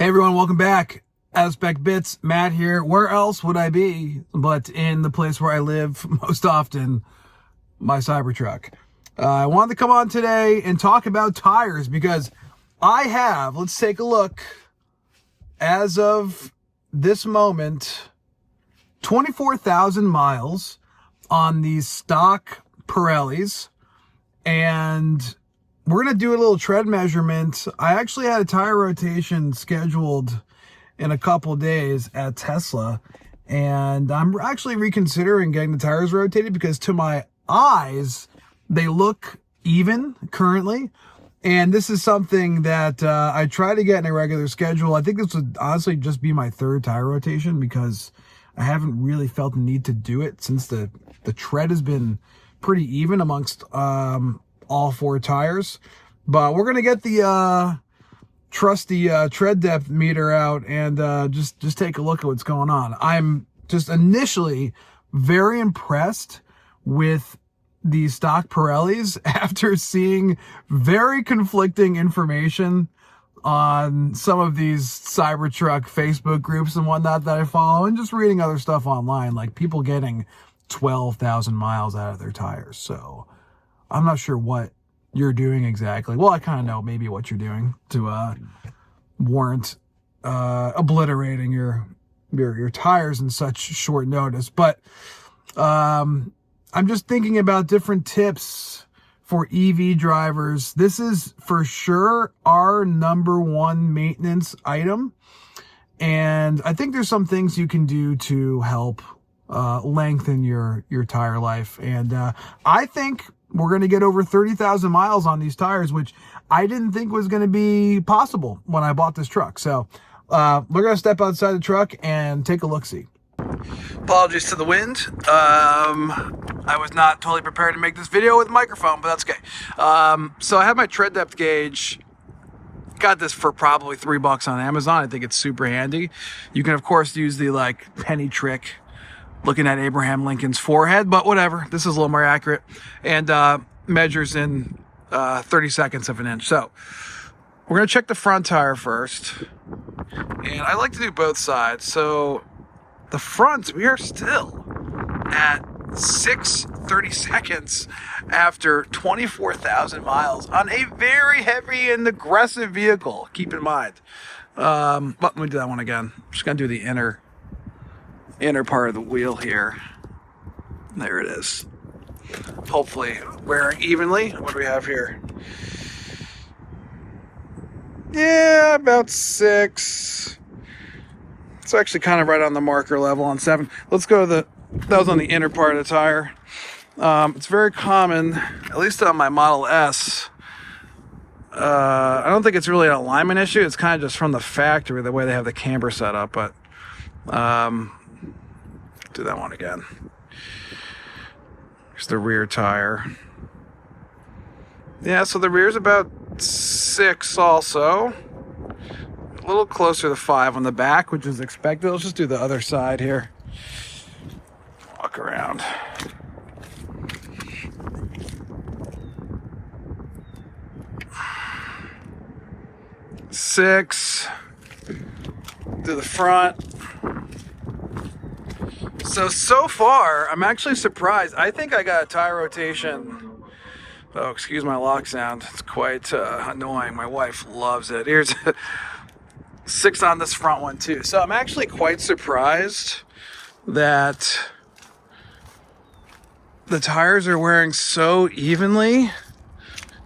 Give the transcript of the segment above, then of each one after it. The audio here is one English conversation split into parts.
Hey everyone, welcome back. Spec Bits, Matt here. Where else would I be but in the place where I live most often, my Cybertruck. I wanted to come on today and talk about tires because I have, let's take a look, as of this moment, 24,000 miles on these stock Pirellis, and we're going to do a little tread measurement. I actually had a tire rotation scheduled in a couple days at Tesla, and I'm actually reconsidering getting the tires rotated because to my eyes, they look even currently. And this is something that I try to get in a regular schedule. I think this would honestly just be my third tire rotation because I haven't really felt the need to do it since the tread has been pretty even amongst all four tires. But we're going to get the trusty tread depth meter out and just take a look at what's going on. I'm just initially very impressed with the stock Pirellis after seeing very conflicting information on some of these Cybertruck Facebook groups and whatnot that I follow, and just reading other stuff online, like people getting 12,000 miles out of their tires. So I'm not sure what you're doing exactly. Well, I kind of know maybe what you're doing to warrant obliterating your tires in such short notice. But I'm just thinking about different tips for EV drivers. This is for sure our number one maintenance item. And I think there's some things you can do to help lengthen your tire life. And I think we're going to get over 30,000 miles on these tires, which I didn't think was going to be possible when I bought this truck. So we're going to step outside the truck and take a look-see. Apologies to the wind. I was not totally prepared to make this video with a microphone, but that's okay. So I have my tread depth gauge. Got this for probably $3 on Amazon. I think it's super handy. You can, of course, use the penny trick looking at Abraham Lincoln's forehead, but whatever. This is a little more accurate and measures in 30 seconds of an inch. So we're going to check the front tire first. And I like to do both sides. So the front, we are still at 6:30 seconds after 24,000 miles on a very heavy and aggressive vehicle, keep in mind. But let me do that one again. I'm just going to do the inner part of the wheel here. There it is. Hopefully wearing evenly. What do we have here? Yeah, about 6. It's actually kind of right on the marker level on 7. Let's go to that was on the inner part of the tire. It's very common, at least on my Model S. I don't think it's really an alignment issue. It's kind of just from the factory, the way they have the camber set up. But do that one again. Here's the rear tire. Yeah, so the rear's about 6 also. A little closer to 5 on the back, which is expected. Let's just do the other side here. Walk around. Six. Do the front. So far, I'm actually surprised. I think I got a tire rotation. Oh, excuse my lock sound. It's quite annoying. My wife loves it. Here's 6 on this front one too. So I'm actually quite surprised that the tires are wearing so evenly,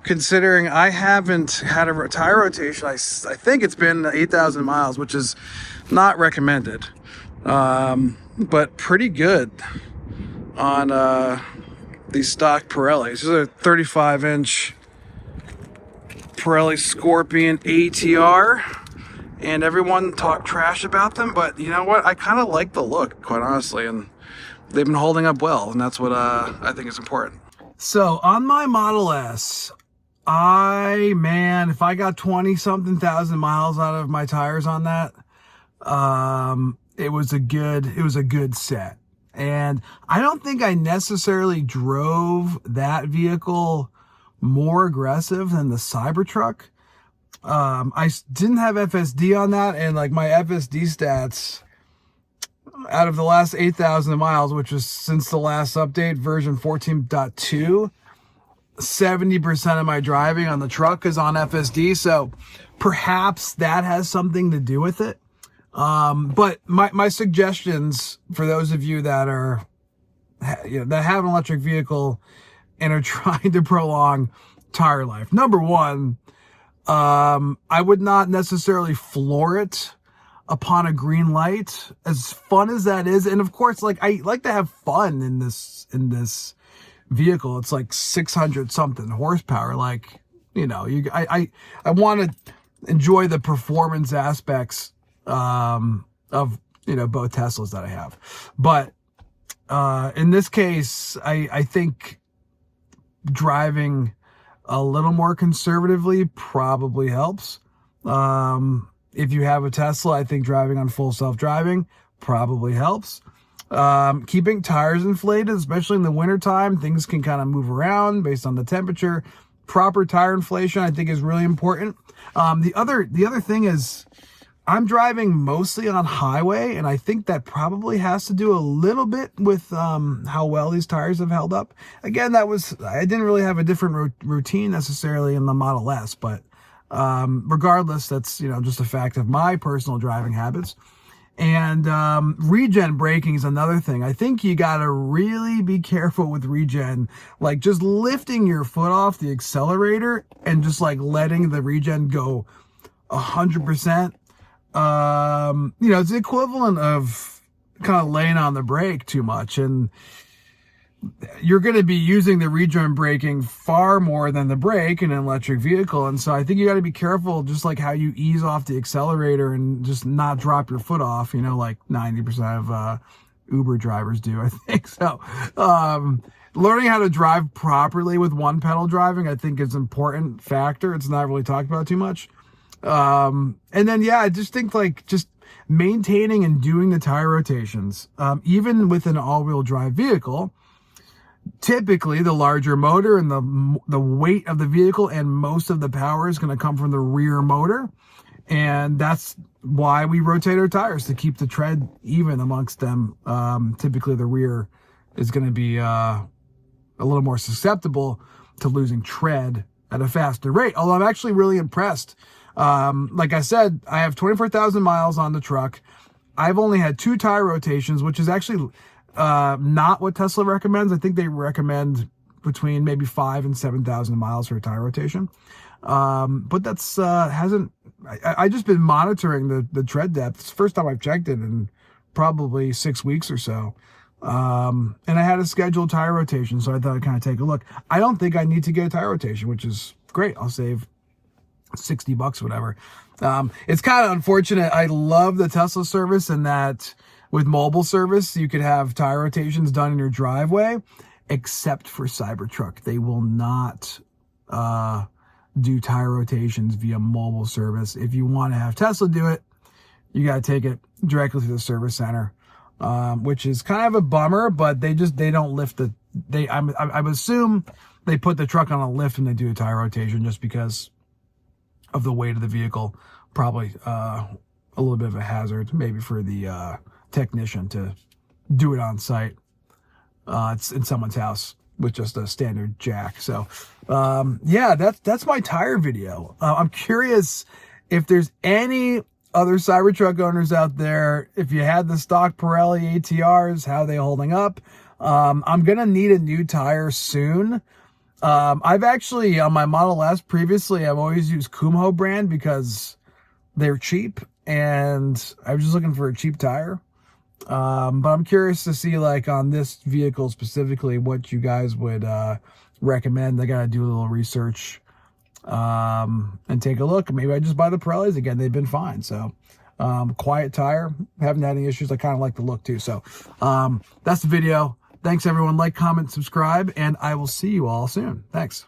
considering I haven't had a tire rotation. I think it's been 8,000 miles, which is not recommended. But pretty good on these stock Pirellis. These are 35-inch Pirelli Scorpion ATR, and everyone talked trash about them, but you know what? I kind of like the look, quite honestly, and they've been holding up well, and that's what I think is important. So on my Model S, if I got 20-something thousand miles out of my tires on that, it was a good set. And I don't think I necessarily drove that vehicle more aggressive than the Cybertruck, I didn't have FSD on that, and like my FSD stats out of the last 8,000 miles, which is since the last update, version 14.2, 70% of my driving on the truck is on FSD. So perhaps that has something to do with it. But my suggestions for those of you that are, that have an electric vehicle and are trying to prolong tire life. Number one, I would not necessarily floor it upon a green light, as fun as that is. And of course, like, I like to have fun in this vehicle. It's like 600 something horsepower. Like, I want to enjoy the performance aspects, of, both Teslas that I have. But, in this case, I think driving a little more conservatively probably helps. If you have a Tesla, I think driving on full self-driving probably helps. Keeping tires inflated, especially in the wintertime, things can kind of move around based on the temperature. Proper tire inflation, I think, is really important. The other thing is, I'm driving mostly on highway, and I think that probably has to do a little bit with how well these tires have held up. Again, I didn't really have a different routine necessarily in the Model S, but regardless, that's, just a fact of my personal driving habits. And regen braking is another thing. I think you got to really be careful with regen, like just lifting your foot off the accelerator and just like letting the regen go 100%. It's the equivalent of kind of laying on the brake too much, and you're going to be using the regen braking far more than the brake in an electric vehicle. And so I think you got to be careful, just like how you ease off the accelerator and just not drop your foot off, like 90% of Uber drivers do, I think. So learning how to drive properly with one pedal driving, I think, is an important factor. It's not really talked about too much. And then, I just think just maintaining and doing the tire rotations, even with an all-wheel drive vehicle, typically the larger motor and the weight of the vehicle and most of the power is going to come from the rear motor. And that's why we rotate our tires, to keep the tread even amongst them. Typically the rear is going to be, a little more susceptible to losing tread at a faster rate. Although I'm actually really impressed. Like I said, I have 24,000 miles on the truck. I've only had 2 tire rotations, which is actually not what Tesla recommends. I think they recommend between maybe 5,000 and 7,000 miles for a tire rotation. But that's I just been monitoring the tread depth. It's the first time I've checked it in probably 6 weeks or so. And I had a scheduled tire rotation, so I thought I'd kind of take a look. I don't think I need to get a tire rotation, which is great. I'll save $60, whatever. It's kind of unfortunate. I love the Tesla service, and that with mobile service, you could have tire rotations done in your driveway, except for Cybertruck. They will not do tire rotations via mobile service. If you want to have Tesla do it, you got to take it directly to the service center, which is kind of a bummer, but they don't lift I would assume they put the truck on a lift when they do a tire rotation, just because of the weight of the vehicle. Probably a little bit of a hazard, maybe for the technician to do it on site. It's in someone's house with just a standard jack. So that's my tire video. I'm curious if there's any other Cybertruck owners out there, if you had the stock Pirelli ATRs, how they holding up. I'm gonna need a new tire soon. I've actually, on my Model S previously, I've always used Kumho brand because they're cheap, and I was just looking for a cheap tire. But I'm curious to see, like, on this vehicle specifically, what you guys would recommend. I gotta do a little research and take a look. Maybe I just buy the Pirellis again. They've been fine. So quiet tire, haven't had any issues. I kind of like the look too. So that's the video. Thanks, everyone. Like, comment, subscribe, and I will see you all soon. Thanks.